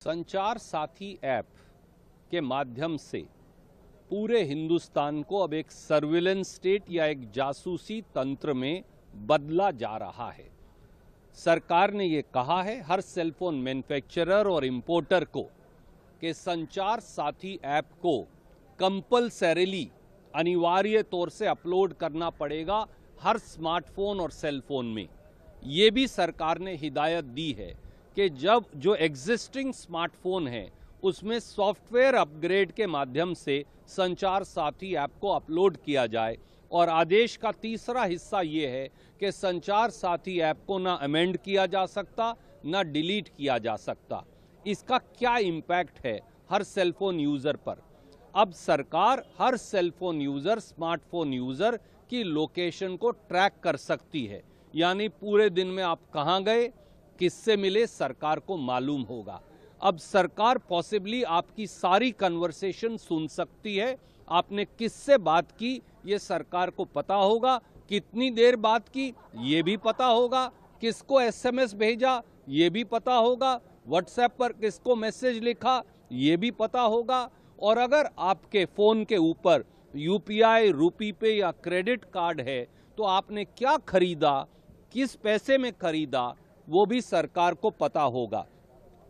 संचार साथी ऐप के माध्यम से पूरे हिंदुस्तान को अब एक सर्विलेंस स्टेट या एक जासूसी तंत्र में बदला जा रहा है। सरकार ने ये कहा है हर सेलफोन मैन्युफैक्चरर और इंपोर्टर को कि संचार साथी ऐप को कंपल्सरीली अनिवार्य तौर से अपलोड करना पड़ेगा हर स्मार्टफोन और सेलफोन में। ये भी सरकार ने हिदायत दी है कि जब जो एग्जिस्टिंग स्मार्टफोन है उसमें सॉफ्टवेयर अपग्रेड के माध्यम से संचार साथी ऐप को अपलोड किया जाए। और आदेश का तीसरा हिस्सा ये है कि संचार साथी ऐप को ना अमेंड किया जा सकता ना डिलीट किया जा सकता। इसका क्या इम्पैक्ट है हर सेलफोन यूज़र पर? अब सरकार हर सेलफोन यूज़र, स्मार्टफोन यूज़र की लोकेशन को ट्रैक कर सकती है, यानी पूरे दिन में आप कहाँ गए, किससे मिले, सरकार को मालूम होगा। अब सरकार पॉसिबली आपकी सारी कन्वर्सेशन सुन सकती है। आपने किससे बात की ये सरकार को पता होगा, कितनी देर बात की ये भी पता होगा, किसको एसएमएस भेजा ये भी पता होगा, व्हाट्सएप पर किसको मैसेज लिखा ये भी पता होगा। और अगर आपके फ़ोन के ऊपर यूपीआई, रूपी पे या क्रेडिट कार्ड है तो आपने क्या खरीदा, किस पैसे में खरीदा, वो भी सरकार को पता होगा।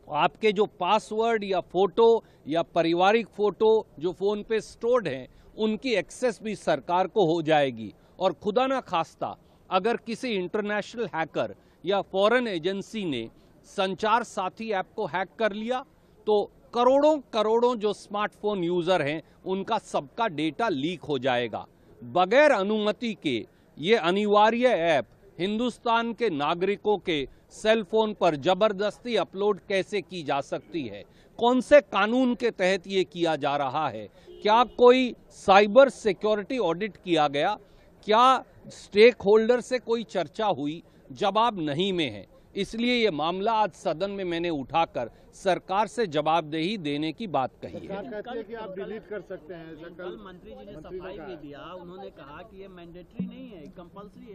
आपके जो पासवर्ड या फोटो या पारिवारिक फोटो जो फ़ोन पे स्टोर्ड हैं उनकी एक्सेस भी सरकार को हो जाएगी। और खुदा ना खास्ता अगर किसी इंटरनेशनल हैकर या फॉरेन एजेंसी ने संचार साथी ऐप को हैक कर लिया तो करोड़ों करोड़ों जो स्मार्टफोन यूज़र हैं उनका सबका डेटा लीक हो जाएगा। बगैर अनुमति के ये अनिवार्य ऐप हिंदुस्तान के नागरिकों के सेल फोन पर जबरदस्ती अपलोड कैसे की जा सकती है? कौन से कानून के तहत ये किया जा रहा है? क्या कोई साइबर सिक्योरिटी ऑडिट किया गया? क्या स्टेक होल्डर से कोई चर्चा हुई? जवाब नहीं में है। इसलिए ये मामला आज सदन में मैंने उठाकर सरकार से जवाबदेही देने की बात कही है। सरकार कहती है कि आप डिलीट कर सकते हैं। कल मंत्री जी ने सफाई भी दिया, उन्होंने कहा कि ये मैंडेटरी नहीं है, कंपल्सरी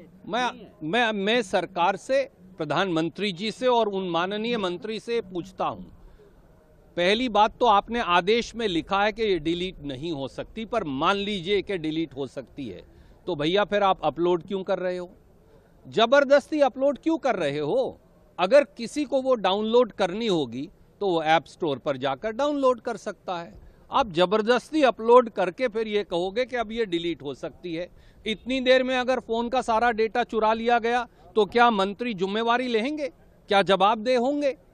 है। मैं सरकार से, प्रधानमंत्री जी से और उन माननीय मंत्री से पूछता हूं। पहली बात तो आपने आदेश में लिखा है कि ये डिलीट नहीं हो सकती, पर मान लीजिए कि डिलीट हो सकती है तो भैया फिर आप अपलोड क्यों कर रहे हो? जबरदस्ती अपलोड क्यों कर रहे हो? अगर किसी को वो डाउनलोड करनी होगी तो वो ऐप स्टोर पर जाकर डाउनलोड कर सकता है। आप जबरदस्ती अपलोड करके फिर ये कहोगे कि अब ये डिलीट हो सकती है। इतनी देर में अगर फोन का सारा डेटा चुरा लिया गया तो क्या मंत्री जिम्मेवारी लेंगे? क्या जवाबदेह होंगे?